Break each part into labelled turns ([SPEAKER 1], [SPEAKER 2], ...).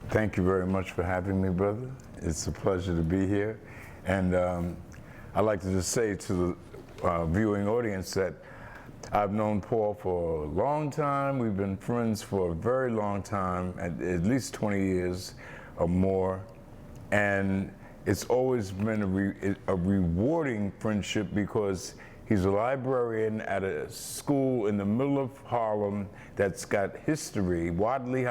[SPEAKER 1] Thank you very much for having me, brother. It's a pleasure to be here. And I'd like to just say to the viewing audience that I've known Paul for a long time. We've been friends for a very long time, at least 20 years or more. And it's always been a rewarding friendship because he's a librarian at a school in the middle of Harlem that's got history. Wadley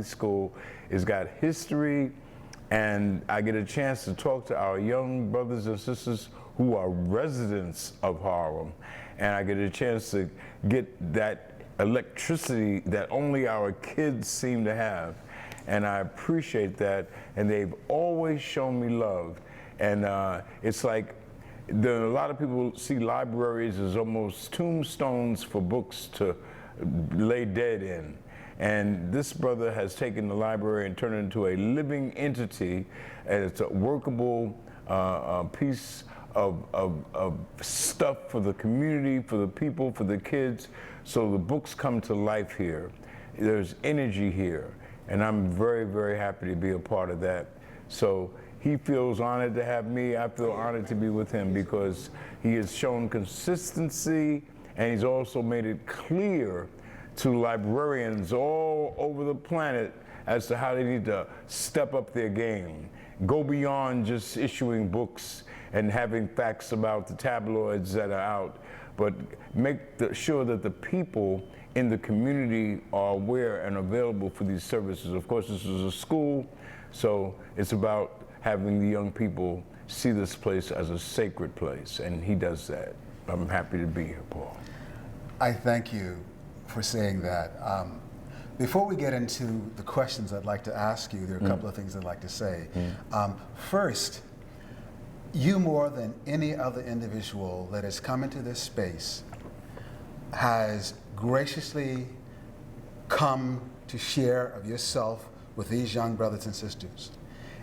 [SPEAKER 1] School has got history, and I get a chance to talk to our young brothers and sisters who are residents of Harlem, and I get a chance to get that electricity that only our kids seem to have, and I appreciate that, and they've always shown me love, and it's like a lot of people see libraries as almost tombstones for books to lay dead in. And this brother has taken the library and turned it into a living entity, and it's a workable piece of stuff for the community, for the people, for the kids. So the books come to life here. There's energy here, and I'm very, very happy to be a part of that. So he feels honored to have me. I feel honored to be with him because he has shown consistency, and he's also made it clear to librarians all over the planet as to how they need to step up their game, go beyond just issuing books and having facts about the tabloids that are out, but make sure that the people in the community are aware and available for these services. Of course, this is a school, so it's about having the young people see this place as a sacred place, and he does that. I'm happy to be here, Paul.
[SPEAKER 2] I thank you for saying that. Before we get into the questions I'd like to ask you, there are a couple of things I'd like to say. First, you more than any other individual that has come into this space has graciously come to share of yourself with these young brothers and sisters.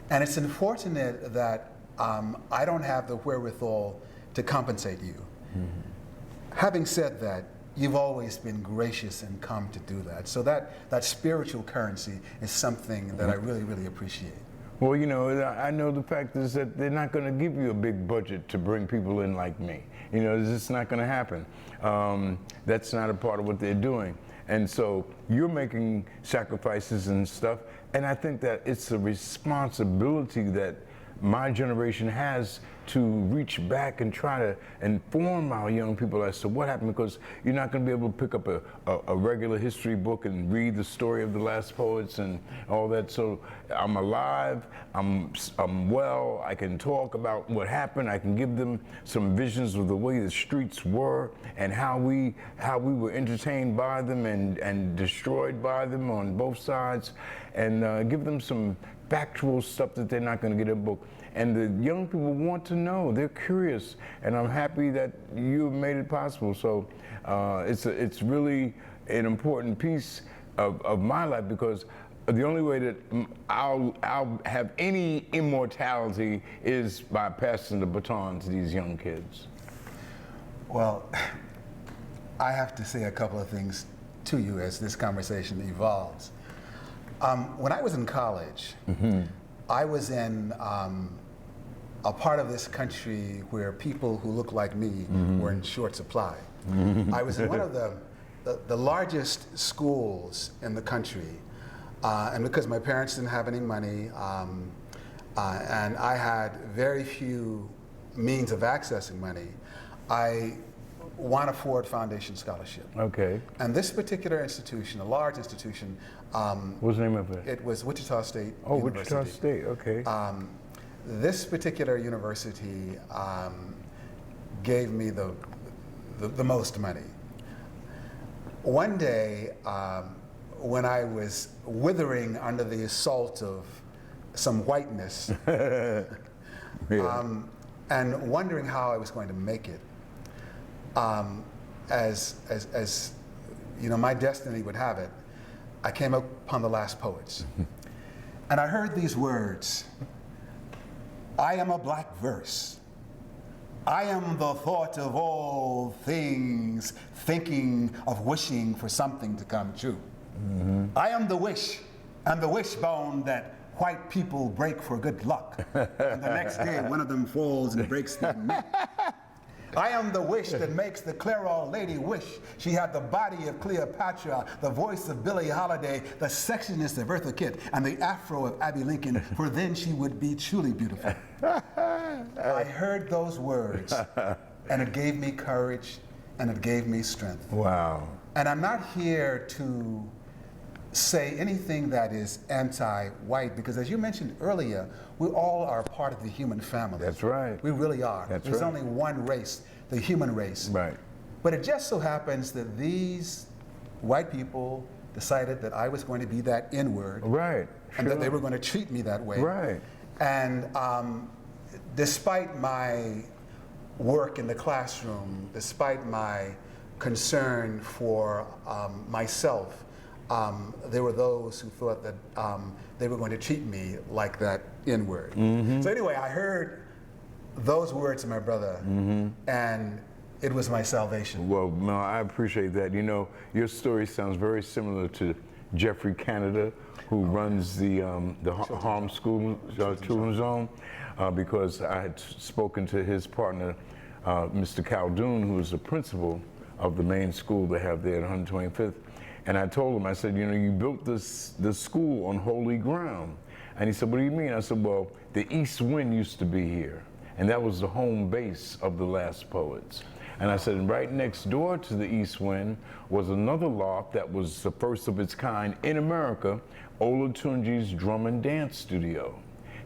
[SPEAKER 2] And it's unfortunate that I don't have the wherewithal to compensate you. Having said that, you've always been gracious and come to do that. So that spiritual currency is something that I really, really appreciate.
[SPEAKER 1] Well, you know, I know the fact is that they're not going to give you a big budget to bring people in like me. You know, it's just not going to happen. That's not a part of what they're doing. And so you're making sacrifices and stuff, and I think that it's a responsibility that my generation has to reach back and try to inform our young people as to what happened, because you're not going to be able to pick up a regular history book and read the story of the last poets and all that. So I'm alive, I'm well, I can talk about what happened, I can give them some visions of the way the streets were and how we were entertained by them and destroyed by them on both sides, and give them some factual stuff that they're not going to get in a book. And the young people want to know, they're curious, and I'm happy that you made it possible. So it's really an important piece of my life, because the only way that I'll have any immortality is by passing the baton to these young kids.
[SPEAKER 2] Well, I have to say a couple of things to you as this conversation evolves. When I was in college, I was in a part of this country where people who look like me were in short supply. I was in one of the largest schools in the country, and because my parents didn't have any money, and I had very few means of accessing money, I won a Ford Foundation scholarship.
[SPEAKER 1] Okay.
[SPEAKER 2] And this particular institution, a large institution,
[SPEAKER 1] what's the name of it?
[SPEAKER 2] It was Wichita State
[SPEAKER 1] Oh,
[SPEAKER 2] University.
[SPEAKER 1] Wichita State, okay.
[SPEAKER 2] This particular university gave me the most money. One day, when I was withering under the assault of some whiteness, and wondering how I was going to make it, as you know, my destiny would have it, I came upon the last poets. And I heard these words: I am a black verse. I am the thought of all things, thinking of wishing for something to come true. I am the wish and the wishbone that white people break for good luck. And the next day, one of them falls and breaks their neck. I am the wish that makes the Clairol lady wish she had the body of Cleopatra, the voice of Billie Holiday, the sexiness of Eartha Kitt, and the afro of Abby Lincoln, for then she would be truly beautiful. I heard those words, and it gave me courage, and it gave me strength.
[SPEAKER 1] Wow.
[SPEAKER 2] And I'm not here to say anything that is anti-white, because as you mentioned earlier, we all are part of the human family.
[SPEAKER 1] That's right.
[SPEAKER 2] We really are.
[SPEAKER 1] That's
[SPEAKER 2] There's
[SPEAKER 1] right.
[SPEAKER 2] only one race, the human race.
[SPEAKER 1] Right.
[SPEAKER 2] But it just so happens that these white people decided that I was going to be that N-word.
[SPEAKER 1] Right.
[SPEAKER 2] And that they were going to treat me that way.
[SPEAKER 1] Right.
[SPEAKER 2] And despite my work in the classroom, despite my concern for myself, there were those who thought that they were going to treat me like that N-word.
[SPEAKER 1] Mm-hmm.
[SPEAKER 2] So anyway, I heard those words of my brother, and it was my salvation.
[SPEAKER 1] Well, no, I appreciate that. You know, your story sounds very similar to Jeffrey Canada, who runs the Harm School Children's Zone, because I had spoken to his partner, Mr. Caldoun, who is the principal of the main school they have there at 125th. And I told him, I said, you know, you built this school on holy ground. And he said, what do you mean? I said, well, the East Wind used to be here. And that was the home base of the Last Poets. And I said, right next door to the East Wind was another loft that was the first of its kind in America, Olatunji's Drum and Dance Studio.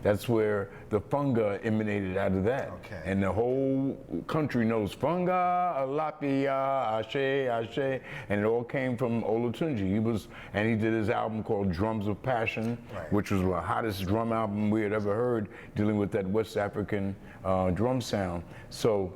[SPEAKER 1] That's where the funga emanated out of that.
[SPEAKER 2] Okay.
[SPEAKER 1] And the whole country knows funga, alapia, ashe, ashe, and it all came from Olatunji. He did his album called Drums of Passion,
[SPEAKER 2] right,
[SPEAKER 1] which was the hottest drum album we had ever heard, dealing with that West African drum sound. So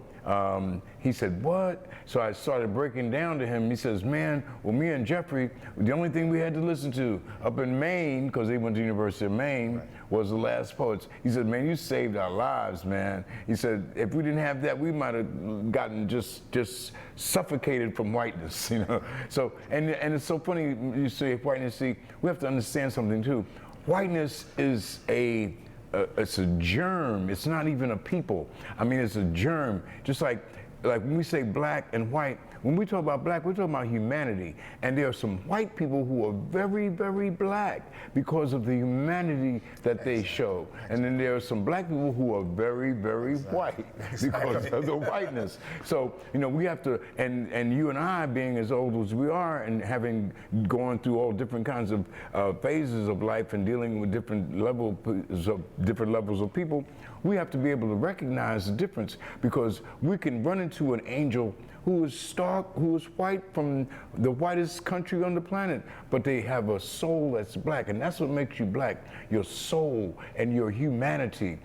[SPEAKER 1] he said, what? So I started breaking down to him. He says, man, well, me and Jeffrey, the only thing we had to listen to up in Maine, because they went to the University of Maine, right, was the Last Poets. He said, man, you saved our lives, man. He said, if we didn't have that, we might have gotten just suffocated from whiteness, you know? So, and it's so funny you say whiteness. See, we have to understand something too. Whiteness is it's a germ. It's not even a people. I mean, it's a germ. Just like when we say black and white, when we talk about black, we're talking about humanity. And there are some white people who are very, very black because of the humanity that they show. And then there are some black people who are very, very white because of the whiteness. So, you know, we have to, and you and I being as old as we are and having gone through all different kinds of phases of life and dealing with different levels of people, we have to be able to recognize the difference, because we can run into an angel who is stark, who is white from the whitest country on the planet, but they have a soul that's black, and that's what makes you black, your soul and your humanity.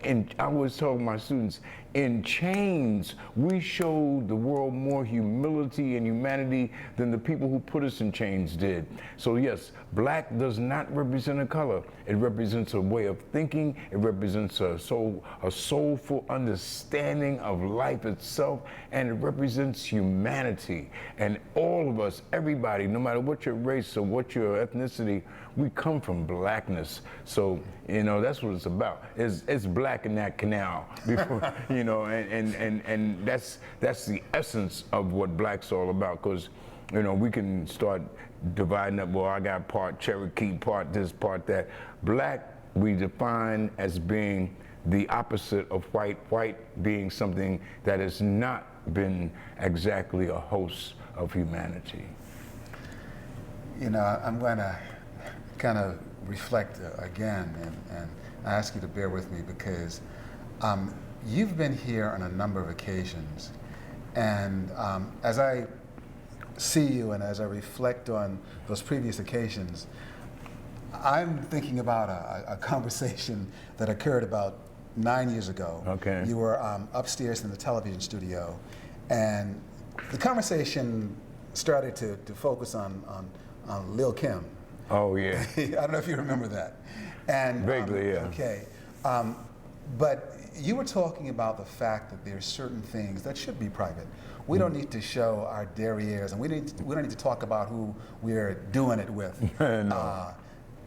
[SPEAKER 1] And I always tell my students, in chains, we show the world more humility and humanity than the people who put us in chains did. So yes, black does not represent a color. It represents a way of thinking. It represents a soulful understanding of life itself, and it represents humanity. And all of us, everybody, no matter what your race or what your ethnicity, we come from blackness. So, you know, that's what it's about. It's black in that canal, before, you know, and that's the essence of what black's all about. Because, you know, we can start dividing up, well, I got part Cherokee, part this, part that. Black, we define as being the opposite of white, white being something that has not been exactly a host of humanity.
[SPEAKER 2] You know, I'm going to kind of reflect again and ask you to bear with me, because you've been here on a number of occasions, and as I see you and as I reflect on those previous occasions, I'm thinking about a conversation that occurred about 9 years ago.
[SPEAKER 1] Okay.
[SPEAKER 2] You were upstairs in the television studio, and the conversation started to focus on Lil' Kim.
[SPEAKER 1] Oh, yeah.
[SPEAKER 2] I don't know if you remember that. And
[SPEAKER 1] vaguely, yeah.
[SPEAKER 2] Okay. But you were talking about the fact that there are certain things that should be private. We don't need to show our derrieres, and we don't need to talk about who we're doing it with.
[SPEAKER 1] No.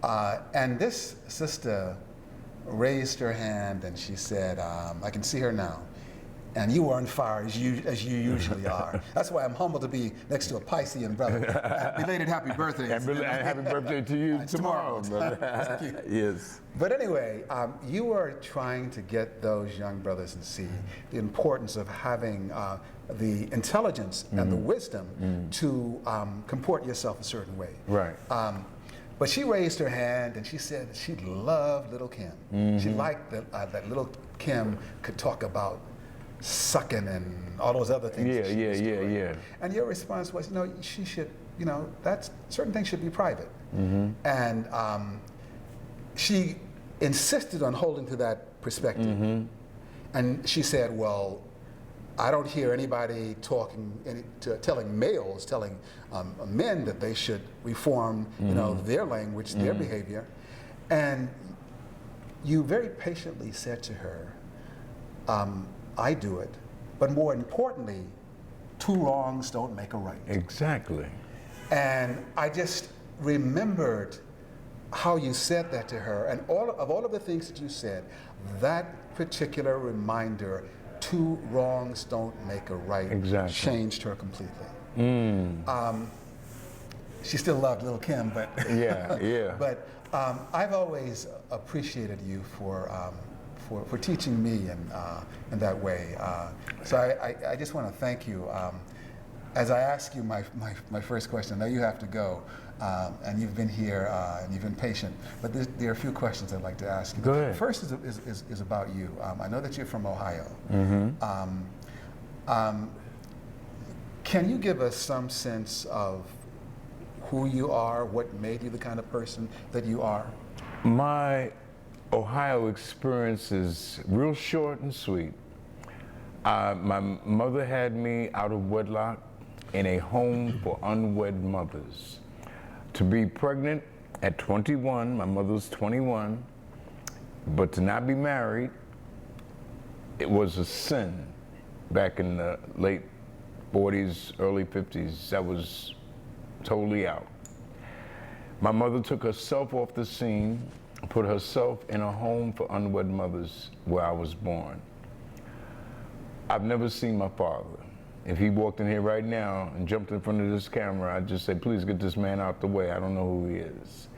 [SPEAKER 2] And this sister raised her hand and she said, I can see her now, and you were on fire as you usually are. That's why I'm humbled to be next to a Piscean brother. Belated happy birthday.
[SPEAKER 1] And happy birthday to you tomorrow, brother.
[SPEAKER 2] Thank you.
[SPEAKER 1] Yes.
[SPEAKER 2] But anyway, you are trying to get those young brothers to see the importance of having the intelligence and the wisdom to comport yourself a certain way.
[SPEAKER 1] Right.
[SPEAKER 2] But she raised her hand and she said that she loved little Kim. She liked that little Kim could talk about sucking and all those other things.
[SPEAKER 1] Yeah.
[SPEAKER 2] And your response was, she should, that certain things should be private. And she insisted on holding to that perspective. And she said, well, I don't hear anybody telling males, telling men that they should reform, their language, their behavior. And you very patiently said to her, I do it, but more importantly, two wrongs don't make a right.
[SPEAKER 1] Exactly.
[SPEAKER 2] And I just remembered how you said that to her, and all of the things that you said, that particular reminder, two wrongs don't make a right,
[SPEAKER 1] exactly,
[SPEAKER 2] changed her completely. She still loved little Kim, but
[SPEAKER 1] yeah.
[SPEAKER 2] But I've always appreciated you for teaching me in that way. So I just want to thank you. As I ask you my first question, I know you have to go, and you've been here and you've been patient, but there are a few questions I'd like to ask you.
[SPEAKER 1] Go ahead.
[SPEAKER 2] The first is about you. I know that you're from Ohio. Can you give us some sense of who you are, what made you the kind of person that you are?
[SPEAKER 1] My Ohio experience is real short and sweet. My mother had me out of wedlock in a home for unwed mothers. To be pregnant at 21, my mother was 21, but to not be married, it was a sin back in the late 40s, early 50s. That was totally out. My mother took herself off the scene, put herself in a home for unwed mothers where I was born. I've never seen my father. If he walked in here right now and jumped in front of this camera, I'd just say, please get this man out the way. I don't know who he is.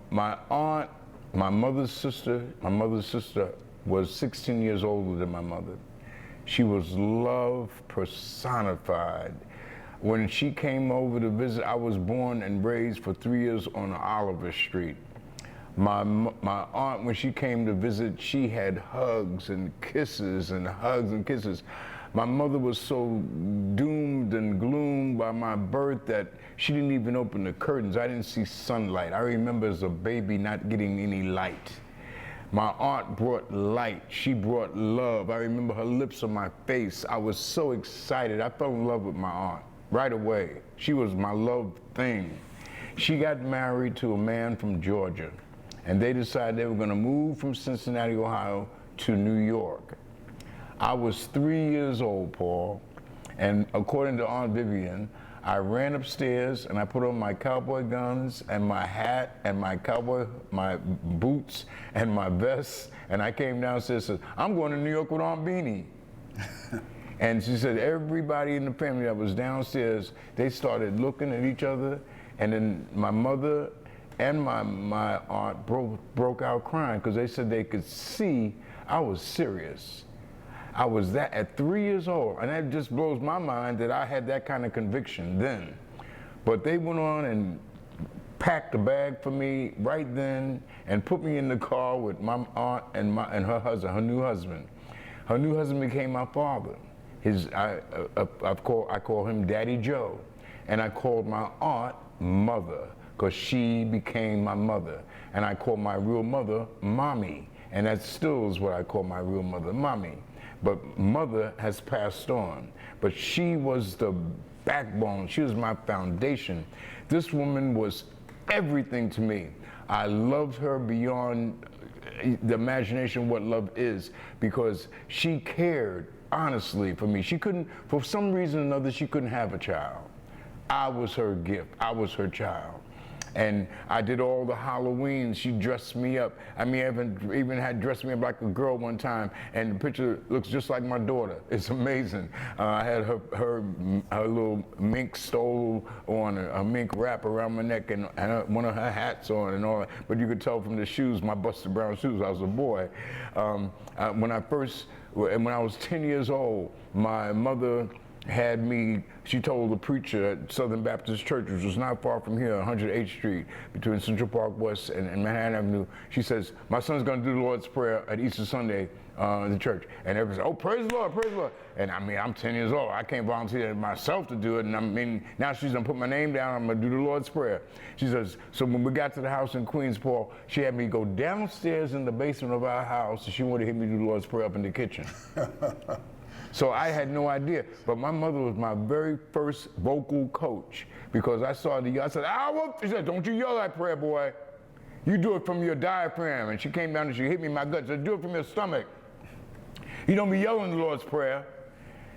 [SPEAKER 1] My aunt, my mother's sister was 16 years older than my mother. She was love personified. When she came over to visit, I was born and raised for 3 years on Oliver Street. My aunt, when she came to visit, she had hugs and kisses and hugs and kisses. My mother was so doomed and gloomed by my birth that she didn't even open the curtains. I didn't see sunlight. I remember as a baby not getting any light. My aunt brought light. She brought love. I remember her lips on my face. I was so excited. I fell in love with my aunt right away. She was my love thing. She got married to a man from Georgia, and they decided they were going to move from Cincinnati, Ohio to New York. I was 3 years old, Paul, and according to Aunt Vivian, I ran upstairs and I put on my cowboy guns and my hat and my boots and my vest, and I came downstairs and said, I'm going to New York with Aunt Beanie. And she said everybody in the family that was downstairs, they started looking at each other, and then my mother and my aunt broke out crying because they said they could see I was serious. I was that at 3 years old, and that just blows my mind that I had that kind of conviction then. But they went on and packed a bag for me right then and put me in the car with my aunt and her husband, her new husband. Her new husband became my father. I call him Daddy Joe, and I called my aunt Mother because she became my mother, and I call my real mother Mommy, and that still is what I call my real mother, Mommy. But Mother has passed on, but she was the backbone. She was my foundation. This woman was everything to me. I loved her beyond the imagination of what love is, because she cared honestly for me. She couldn't, for some reason or another, she couldn't have a child. I was her gift. I was her child. And I did all the Halloween. She dressed me up. I mean, even had dressed me up like a girl one time, and the picture looks just like my daughter. It's amazing. I had her little mink stole on, a mink wrap around my neck, and one of her hats on and all that. But you could tell from the shoes, my busted brown shoes, I was a boy. When I was 10 years old, my mother had me, she told the preacher at Southern Baptist Church, which was not far from here, 108th Street, between Central Park West and Manhattan Avenue. She says, my son's going to do the Lord's Prayer at Easter Sunday in the church. And everybody said, oh, praise the Lord, praise the Lord. And I mean, I'm 10 years old. I can't volunteer myself to do it. And I mean, now she's going to put my name down. I'm going to do the Lord's Prayer. She says, so when we got to the house in Queens, Paul, she had me go downstairs in the basement of our house, and she wanted to hear me do the Lord's Prayer up in the kitchen. So I had no idea, but my mother was my very first vocal coach, because I saw I said, she said, don't you yell that prayer, boy. You do it from your diaphragm. And she came down and she hit me in my gut, said, do it from your stomach. You don't be yelling the Lord's Prayer.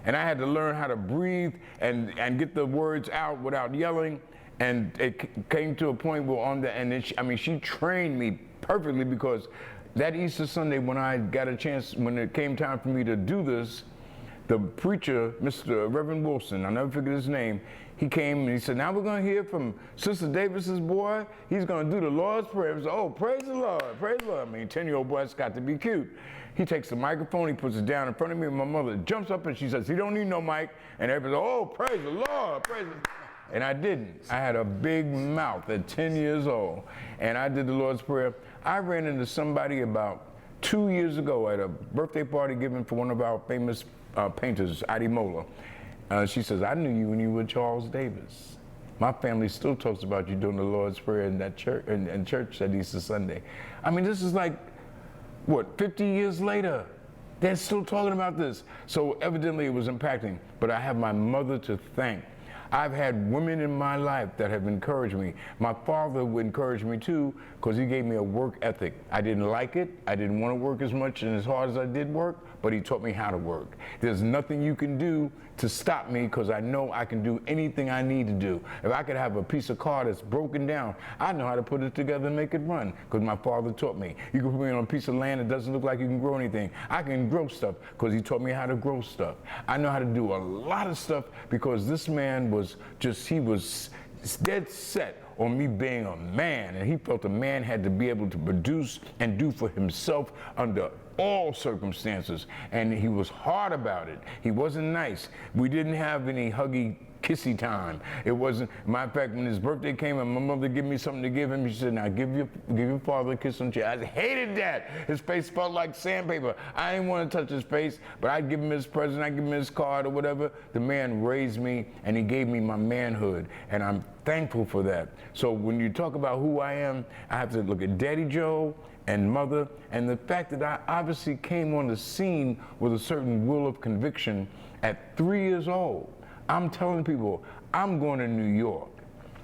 [SPEAKER 1] And I had to learn how to breathe and get the words out without yelling. And it came to a point where she trained me perfectly, because that Easter Sunday when I got a chance, when it came time for me to do this, the preacher, Mr. Reverend Wilson, I'll never forget his name, he came and he said, now we're going to hear from Sister Davis's boy. He's going to do the Lord's Prayer. I said, oh, praise the Lord, praise the Lord. I mean, 10-year-old boy's got to be cute. He takes the microphone, he puts it down in front of me, and my mother jumps up and she says, he don't need no mic. And everybody says, oh, praise the Lord, praise the Lord. And I didn't. I had a big mouth at 10 years old, and I did the Lord's Prayer. I ran into somebody about 2 years ago at a birthday party given for one of our famous painters, Ademola. She says, I knew you when you were Charles Davis. My family still talks about you doing the Lord's Prayer in that church, in church that Easter Sunday. I mean, this is like, what, 50 years later? They're still talking about this. So evidently it was impacting, but I have my mother to thank. I've had women in my life that have encouraged me. My father would encourage me too, because he gave me a work ethic. I didn't like it. I didn't want to work as much and as hard as I did work, but he taught me how to work. There's nothing you can do to stop me, because I know I can do anything I need to do. If I could have a piece of car that's broken down, I know how to put it together and make it run, because my father taught me. You can put me on a piece of land that doesn't look like you can grow anything. I can grow stuff, because he taught me how to grow stuff. I know how to do a lot of stuff, because this man was he was dead set on me being a man, and he felt a man had to be able to produce and do for himself under all circumstances, and he was hard about it. He wasn't nice. We didn't have any huggy, kissy time. It wasn't, matter of fact, when his birthday came and my mother gave me something to give him, she said, now give your father a kiss on the cheek. I hated that. His face felt like sandpaper. I didn't want to touch his face, but I'd give him his present, I'd give him his card or whatever. The man raised me, and he gave me my manhood, and I'm thankful for that. So when you talk about who I am, I have to look at Daddy Joe and Mother, and the fact that I obviously came on the scene with a certain will of conviction at 3 years old. I'm telling people, I'm going to New York,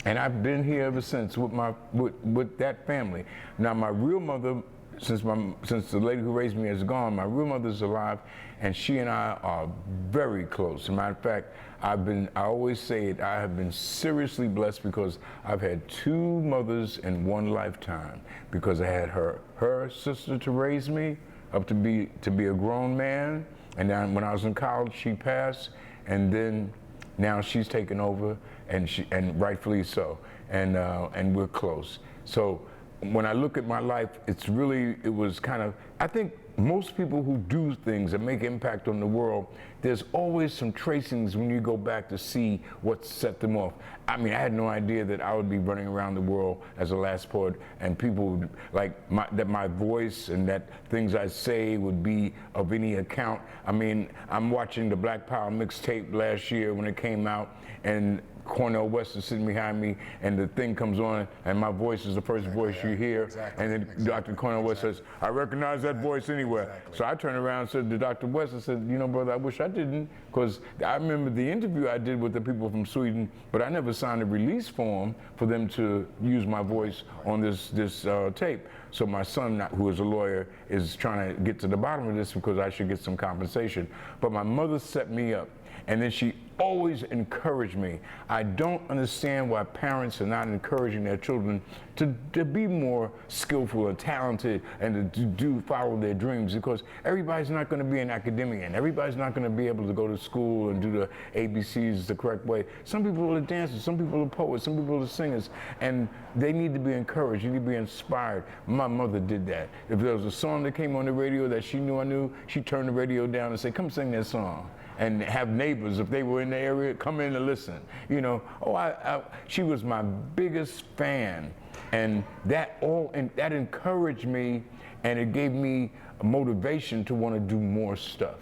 [SPEAKER 1] and I've been here ever since with that family. Now, my real mother, since the lady who raised me is gone, my real mother's alive, and she and I are very close. As a matter of fact, I always say it, I have been seriously blessed, because I've had 2 mothers in one lifetime, because I had her sister to raise me up to be a grown man, and then when I was in college, she passed, and then now she's taken over, and rightfully so, and we're close. So when I look at my life, it was kind of, I think most people who do things that make impact on the world, there's always some tracings when you go back to see what set them off. I mean, I had no idea that I would be running around the world as a last poet, and people would, that my voice and that things I say would be of any account. I mean, I'm watching the Black Power mixtape last year when it came out, and Cornel West is sitting behind me, and the thing comes on, and my voice is the first voice you hear. Exactly. And then Dr. Cornel West says, I recognize that voice anywhere. Exactly. So I turned around and said to Dr. West, I said, you know, brother, I wish I didn't, because I remember the interview I did with the people from Sweden, but I never signed a release form for them to use my voice on this tape. So my son, who is a lawyer, is trying to get to the bottom of this, because I should get some compensation. But my mother set me up. And then she always encouraged me. I don't understand why parents are not encouraging their children to be more skillful and talented and to follow their dreams, because everybody's not going to be an academician. Everybody's not going to be able to go to school and do the ABCs the correct way. Some people are dancers, some people are poets, some people are singers, and they need to be encouraged. You need to be inspired. My mother did that. If there was a song that came on the radio that she knew I knew, she turned the radio down and said, "Come sing that song." And have neighbors, if they were in the area, come in and listen. You know, she was my biggest fan, and that encouraged me, and it gave me a motivation to want to do more stuff.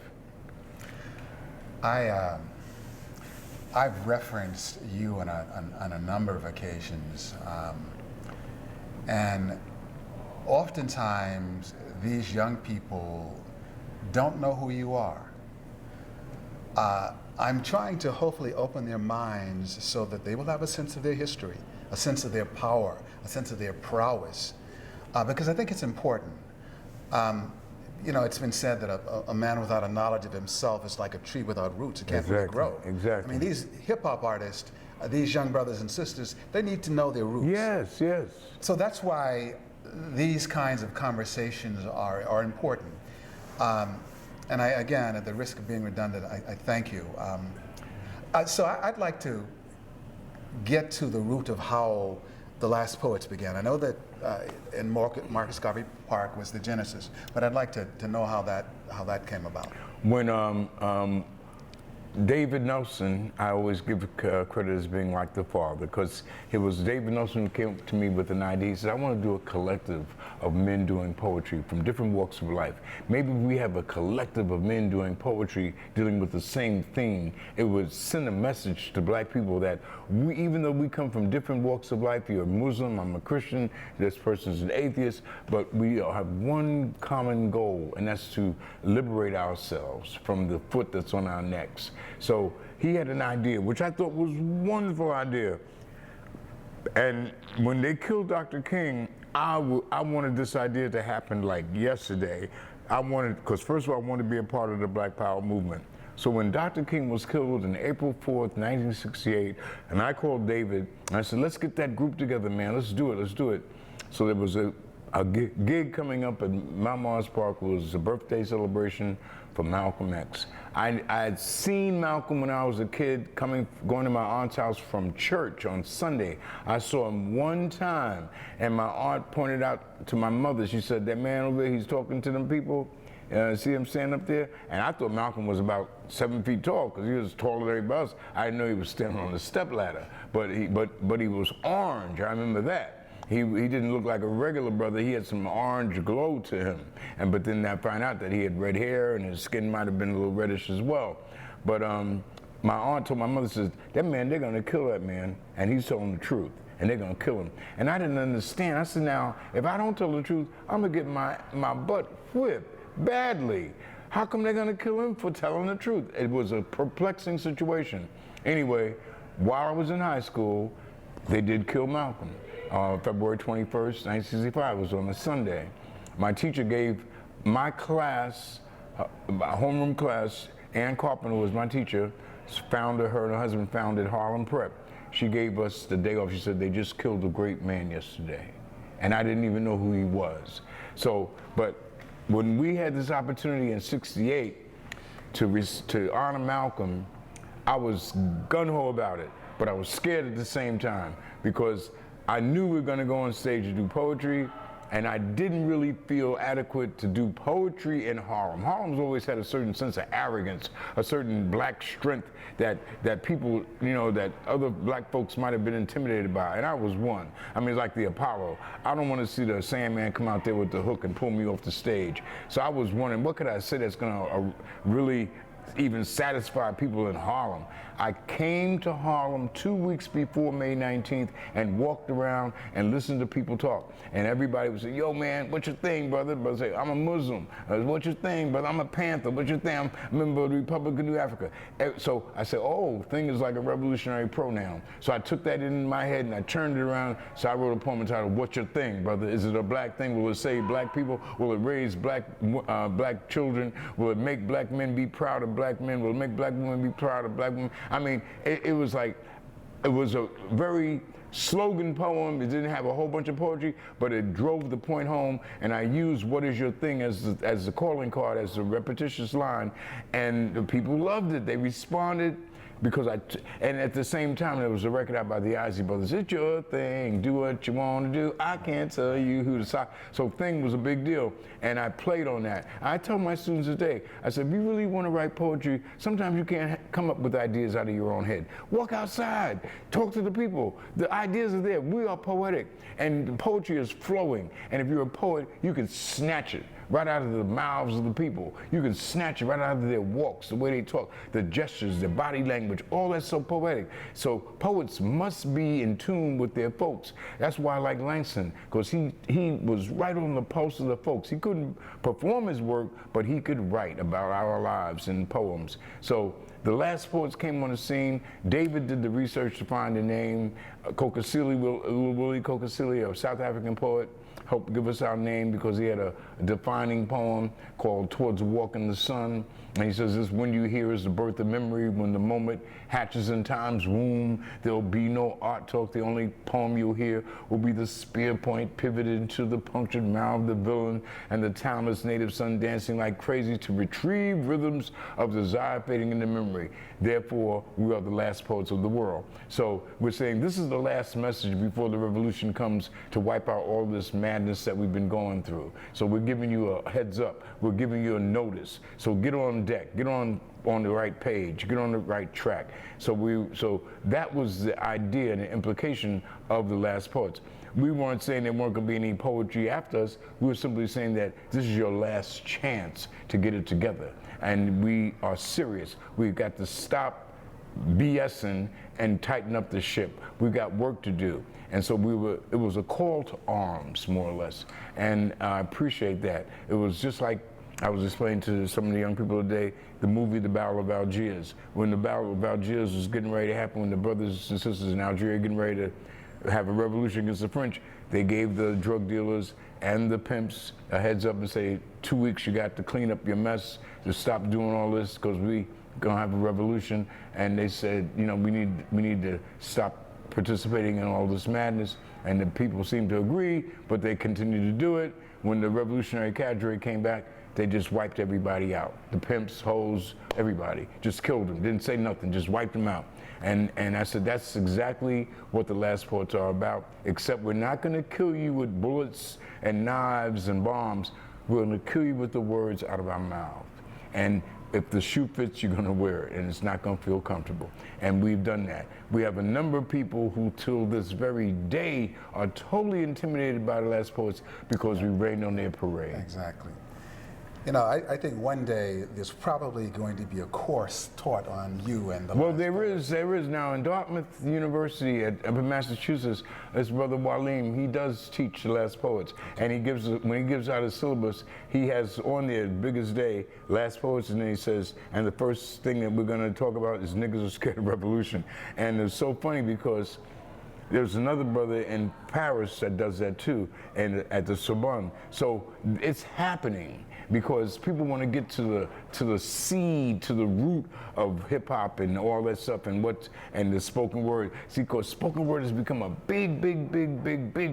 [SPEAKER 2] I've referenced you on a number of occasions, and oftentimes these young people don't know who you are. I'm trying to hopefully open their minds so that they will have a sense of their history, a sense of their power, a sense of their prowess, because I think it's important. You know, it's been said that a man without a knowledge of himself is like a tree without roots. It can't really grow.
[SPEAKER 1] Exactly.
[SPEAKER 2] I mean, these hip-hop artists, these young brothers and sisters, they need to know their roots.
[SPEAKER 1] Yes, yes.
[SPEAKER 2] So that's why these kinds of conversations are important. And I, again, at the risk of being redundant, I thank you. So I'd like to get to the root of how The Last Poets began. I know that in Marcus Garvey Park was the genesis, but I'd like to know how that came about.
[SPEAKER 1] When David Nelson, I always give credit as being like the father, because it was David Nelson who came to me with an idea. He said, I want to do a collective of men doing poetry from different walks of life. Maybe we have a collective of men doing poetry dealing with the same theme. It would send a message to black people that we, even though we come from different walks of life, you're a Muslim, I'm a Christian, this person's an atheist, but we all have one common goal, and that's to liberate ourselves from the foot that's on our necks. So he had an idea, which I thought was a wonderful idea. And when they killed Dr. King, I wanted this idea to happen like yesterday. Because first of all, I wanted to be a part of the Black Power movement. So when Dr. King was killed on April 4th, 1968, and I called David, and I said, let's get that group together, man, let's do it. So there was a gig coming up at Mount Morris Park. It was a birthday celebration for Malcolm X. I had seen Malcolm when I was a kid, going to my aunt's house from church on Sunday. I saw him one time, and my aunt pointed out to my mother, she said, that man over there, he's talking to them people. See him standing up there? And I thought Malcolm was about 7 feet tall, because he was taller than everybody else. I didn't know he was standing on the stepladder, but he was orange, I remember that. He didn't look like a regular brother. He had some orange glow to him. But then I found out that he had red hair and his skin might have been a little reddish as well. But my aunt told my mother, says, that man, they're gonna kill that man, and he's telling the truth, and they're gonna kill him. And I didn't understand. I said, now, if I don't tell the truth, I'm gonna get my butt whipped badly. How come they're gonna kill him for telling the truth? It was a perplexing situation. Anyway, while I was in high school, they did kill Malcolm. February 21st, 1965, was on a Sunday. My teacher gave my class, my homeroom class, Ann Carpenter was my teacher, her and her husband founded Harlem Prep. She gave us the day off. She said, they just killed a great man yesterday. And I didn't even know who he was. So, but when we had this opportunity in '68 to honor Malcolm, I was gung-ho about it, but I was scared at the same time, because I knew we were going to go on stage to do poetry, and I didn't really feel adequate to do poetry in Harlem. Harlem's always had a certain sense of arrogance, a certain black strength that people, that other black folks might have been intimidated by, and I was one. I mean, it's like the Apollo. I don't want to see the Sandman come out there with the hook and pull me off the stage. So I was wondering, what could I say that's going to really even satisfy people in Harlem? I came to Harlem 2 weeks before May 19th and walked around and listened to people talk. And everybody would say, yo man, what's your thing, brother? Brother say, I'm a Muslim. What's your thing, brother? I'm a Panther. What's your thing? I'm a member of the Republic of New Africa. So I said, oh, thing is like a revolutionary pronoun. So I took that in my head and I turned it around. So I wrote a poem entitled, What's Your Thing, Brother? Is it a black thing? Will it save black people? Will it raise black children? Will it make black men be proud of of black men, will make black women be proud of black women. I mean, it was like, it was a very slogan poem. It didn't have a whole bunch of poetry, but it drove the point home, and I used "What is your thing" as the calling card, as a repetitious line, and the people loved it. They responded. Because and at the same time, there was a record out by the Isley Brothers. It's your thing, do what you want to do. I can't tell you who to sign. So thing was a big deal, and I played on that. I tell my students today, I said, if you really want to write poetry, sometimes you can't come up with ideas out of your own head. Walk outside, talk to the people. The ideas are there. We are poetic, and poetry is flowing. And if you're a poet, you can snatch it right out of the mouths of the people. You can snatch it right out of their walks, the way they talk, the gestures, their body language, all that's so poetic. So poets must be in tune with their folks. That's why I like Langston, because he was right on the pulse of the folks. He couldn't perform his work, but he could write about our lives in poems. So the last poets came on the scene. David did the research to find the name. Kokosili, Willie Kokosili, a South African poet, helped give us our name because he had a defining poem called Towards a Walk in the Sun. And he says, this when you hear is the birth of memory, when the moment hatches in time's womb, there'll be no art talk. The only poem you'll hear will be the spear point pivoted into the punctured mouth of the villain and the townless native son dancing like crazy to retrieve rhythms of desire fading into memory. Therefore, we are the last poets of the world. So we're saying this is the last message before the revolution comes to wipe out all this madness that we've been going through. So we're giving you a heads up. We're giving you a notice. So get on deck. Get on the right page. Get on the right track. So that was the idea and the implication of the last poets. We weren't saying there weren't going to be any poetry after us. We were simply saying that this is your last chance to get it together. And we are serious. We've got to stop BSing and tighten up the ship. We've got work to do. And so it was a call to arms, more or less. And I appreciate that. It was just like I was explaining to some of the young people today, the movie The Battle of Algiers. When the Battle of Algiers was getting ready to happen, when the brothers and sisters in Algeria getting ready to have a revolution against the French, they gave the drug dealers and the pimps a heads up and say, 2 weeks you got to clean up your mess, to stop doing all this because we gonna have a revolution. And they said, you know, we need to stop participating in all this madness. And the people seemed to agree, but they continued to do it. When the revolutionary cadre came back, they just wiped everybody out. The pimps, hoes, everybody. Just killed them, didn't say nothing, just wiped them out. And I said, that's exactly what the last poets are about, except we're not gonna kill you with bullets and knives and bombs. We're gonna kill you with the words out of our mouth. And if the shoe fits, you're gonna wear it, and it's not gonna feel comfortable. And we've done that. We have a number of people who, till this very day, are totally intimidated by the last poets because we rained on their parade.
[SPEAKER 2] Exactly. You know, I think one day there's probably going to be a course taught on you and the.
[SPEAKER 1] Well, there is now in Dartmouth University up in Massachusetts. This brother Waleem, he does teach the last poets, and he gives when he gives out his syllabus, he has on there biggest day last poets, and then he says, and the first thing that we're going to talk about is niggas are scared of revolution, and it's so funny because. There's another brother in Paris that does that too, and at the Sorbonne. So it's happening because people want to get to the seed, to the root of hip hop and all that stuff, and the spoken word. See, because spoken word has become a big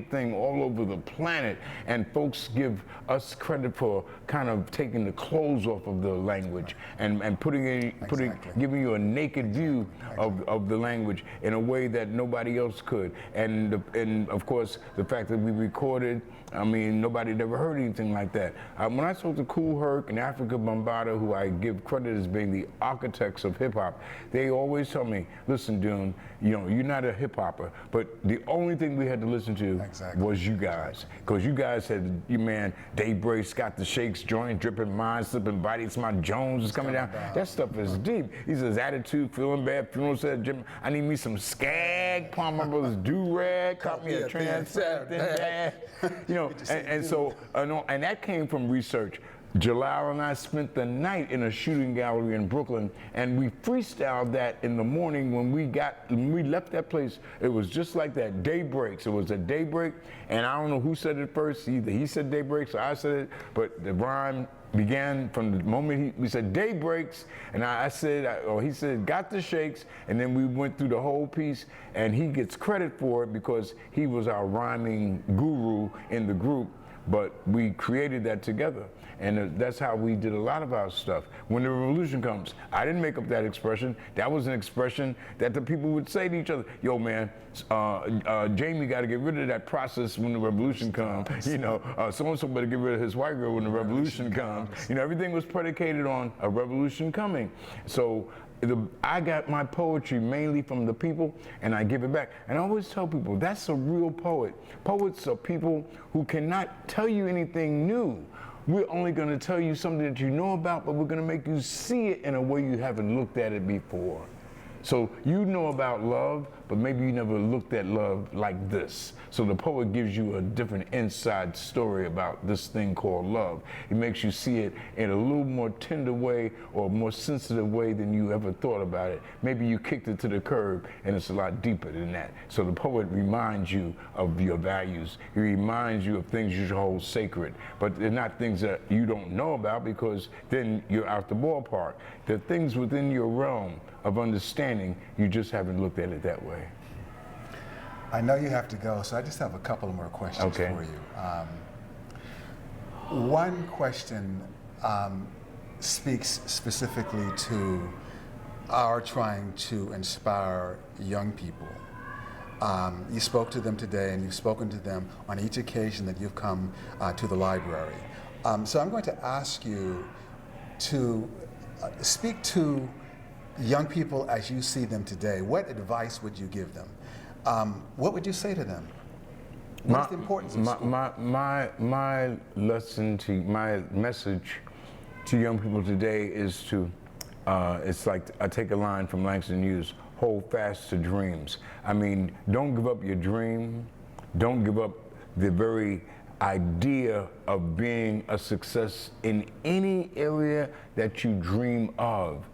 [SPEAKER 1] thing all over the planet, and folks give us credit for kind of taking the clothes off of the language and giving you a naked view of the language in a way that nobody else could. And of course, the fact that we recorded, I mean, nobody had ever heard anything like that. When I talk to Kool Herc and Africa Bambaataa, who I give credit as being the architects of hip hop, they always tell me, listen, Dune, you know, you're not a hip hopper, but the only thing we had to listen to was you guys. Because you guys had, Dave Brace got the Shakes joint, dripping mine, slipping body, my Jones is coming down. That stuff is deep. He says, attitude, feeling bad, funeral said, Jim, I need me some skag, Palmer Brothers do-rag, caught me a transcendent bag. You know, and that came from research. Jalal and I spent the night in a shooting gallery in Brooklyn, and we freestyled that in the morning when we left that place. It was just like that, daybreaks. It was a daybreak, and I don't know who said it first. Either he said daybreaks or I said it, but the rhyme began from the moment we said daybreaks, and I said, or he said, got the shakes, and then we went through the whole piece, and he gets credit for it because he was our rhyming guru in the group, but we created that together. And that's how we did a lot of our stuff. When the revolution comes, I didn't make up that expression. That was an expression that the people would say to each other, yo man, Jamie got to get rid of that process when the revolution comes. You know, so-and-so better get rid of his white girl when the revolution comes. You know, everything was predicated on a revolution coming. So I got my poetry mainly from the people, and I give it back. And I always tell people, that's a real poet. Poets are people who cannot tell you anything new. We're only going to tell you something that you know about, but we're going to make you see it in a way you haven't looked at it before. So you know about love, but maybe you never looked at love like this. So the poet gives you a different inside story about this thing called love. It makes you see it in a little more tender way or a more sensitive way than you ever thought about it. Maybe you kicked it to the curb and it's a lot deeper than that. So the poet reminds you of your values. He reminds you of things you should hold sacred, but they're not things that you don't know about because then you're out the ballpark. They're things within your realm of understanding, you just haven't looked at it that way.
[SPEAKER 2] I know you have to go, so I just have a couple more questions for you. One question speaks specifically to our trying to inspire young people. You spoke to them today, and you've spoken to them on each occasion that you've come to the library. So I'm going to ask you to speak to young people as you see them today. What advice would you give them? What would you say to them? What's the importance of school?
[SPEAKER 1] My lesson to, my message to young people today is to, it's like, I take a line from Langston Hughes, hold fast to dreams. I mean, don't give up your dream. Don't give up the very idea of being a success in any area that you dream of.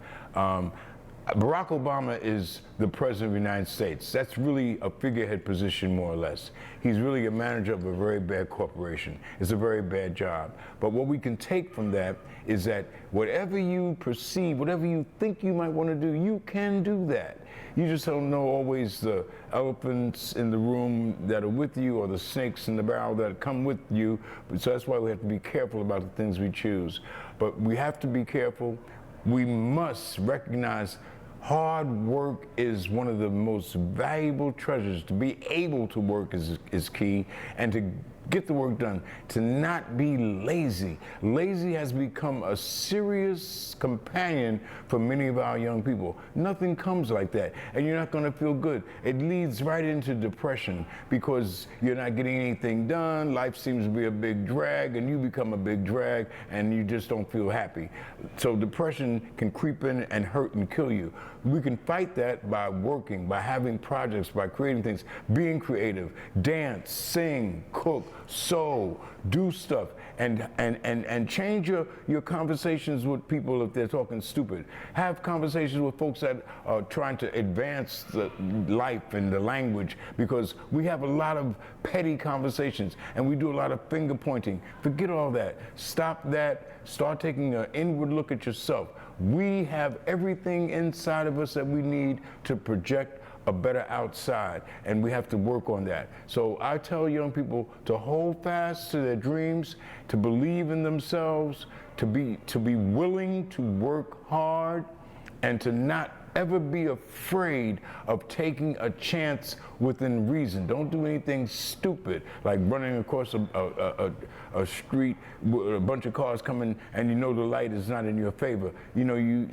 [SPEAKER 1] Barack Obama is the president of the United States. That's really a figurehead position, more or less. He's really a manager of a very bad corporation. It's a very bad job. But what we can take from that is that whatever you perceive, whatever you think you might want to do, you can do that. You just don't know always the elephants in the room that are with you or the snakes in the barrel that come with you. So that's why we have to be careful about the things we choose. But we have to be careful. We must recognize hard work is one of the most valuable treasures. To be able to work is key, and to get the work done, to not be lazy. Lazy has become a serious companion for many of our young people. Nothing comes like that, and you're not going to feel good. It leads right into depression because you're not getting anything done, life seems to be a big drag, and you become a big drag, and you just don't feel happy. So depression can creep in and hurt and kill you. We can fight that by working, by having projects, by creating things, being creative, dance, sing, cook, sew, do stuff, and change your conversations with people if they're talking stupid. Have conversations with folks that are trying to advance the life and the language, because we have a lot of petty conversations and we do a lot of finger pointing. Forget all that. Stop that. Start taking an inward look at yourself. We have everything inside of us that we need to project a better outside, and we have to work on that. So I tell young people to hold fast to their dreams, to believe in themselves, to be willing to work hard, and to not ever be afraid of taking a chance within reason. Don't do anything stupid, like running across a street with a bunch of cars coming and you know the light is not in your favor. You know, you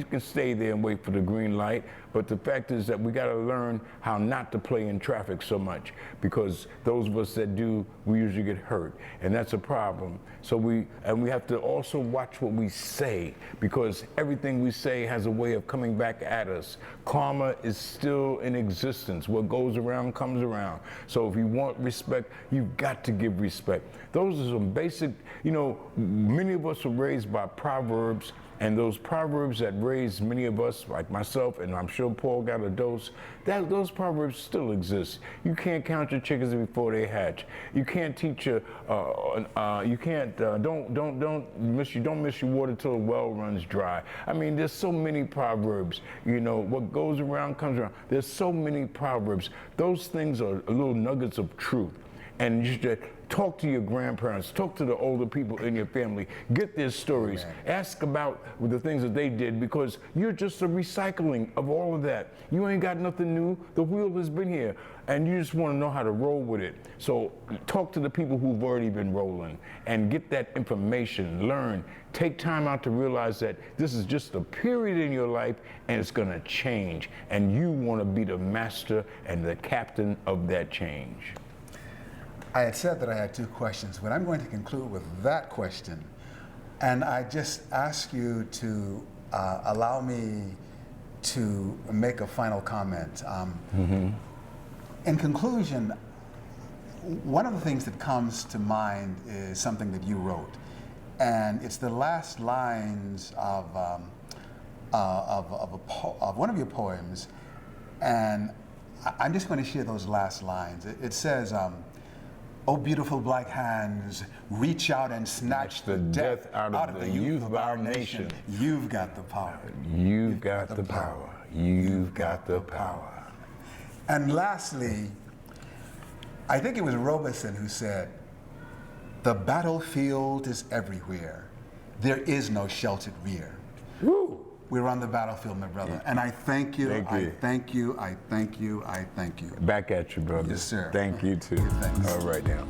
[SPEAKER 1] can stay there and wait for the green light, but the fact is that we got to learn how not to play in traffic so much, because those of us that do, we usually get hurt, and that's a problem. So we have to also watch what we say, because everything we say has a way of coming back at us. Karma is still in existence. What goes around comes around. So if you want respect, you've got to give respect. Those are some basic, you know, many of us were raised by proverbs, and those proverbs that raised many of us, like myself, and I'm sure Paul got a dose, those proverbs still exist. You can't count your chickens before they hatch. You can't teach don't miss your water till the well runs dry. I mean, there's so many proverbs. You know, what goes around comes around. There's so many proverbs. Those things are little nuggets of truth. And you should talk to your grandparents, talk to the older people in your family, get their stories, Amen. Ask about the things that they did, because you're just a recycling of all of that. You ain't got nothing new. The wheel has been here, and you just want to know how to roll with it. So talk to the people who've already been rolling and get that information, learn, take time out to realize that this is just a period in your life and it's going to change, and you want to be the master and the captain of that change.
[SPEAKER 2] I had said that I had two questions, but I'm going to conclude with that question. And I just ask you to allow me to make a final comment. In conclusion, one of the things that comes to mind is something that you wrote. And it's the last lines of one of your poems. And I'm just going to share those last lines. It says, "Oh, beautiful black hands, reach out and snatch the death out of the youth of our nation. You've got the power.
[SPEAKER 1] You've got the power. You've got the power."
[SPEAKER 2] And lastly, I think it was Robeson who said, "The battlefield is everywhere. There is no sheltered rear."
[SPEAKER 1] Woo.
[SPEAKER 2] We're on the battlefield, my brother. And I thank you, I thank you, I thank you, I thank you.
[SPEAKER 1] Back at you, brother.
[SPEAKER 2] Yes, sir.
[SPEAKER 1] Thank you, too.
[SPEAKER 2] Thanks.
[SPEAKER 1] All right, now.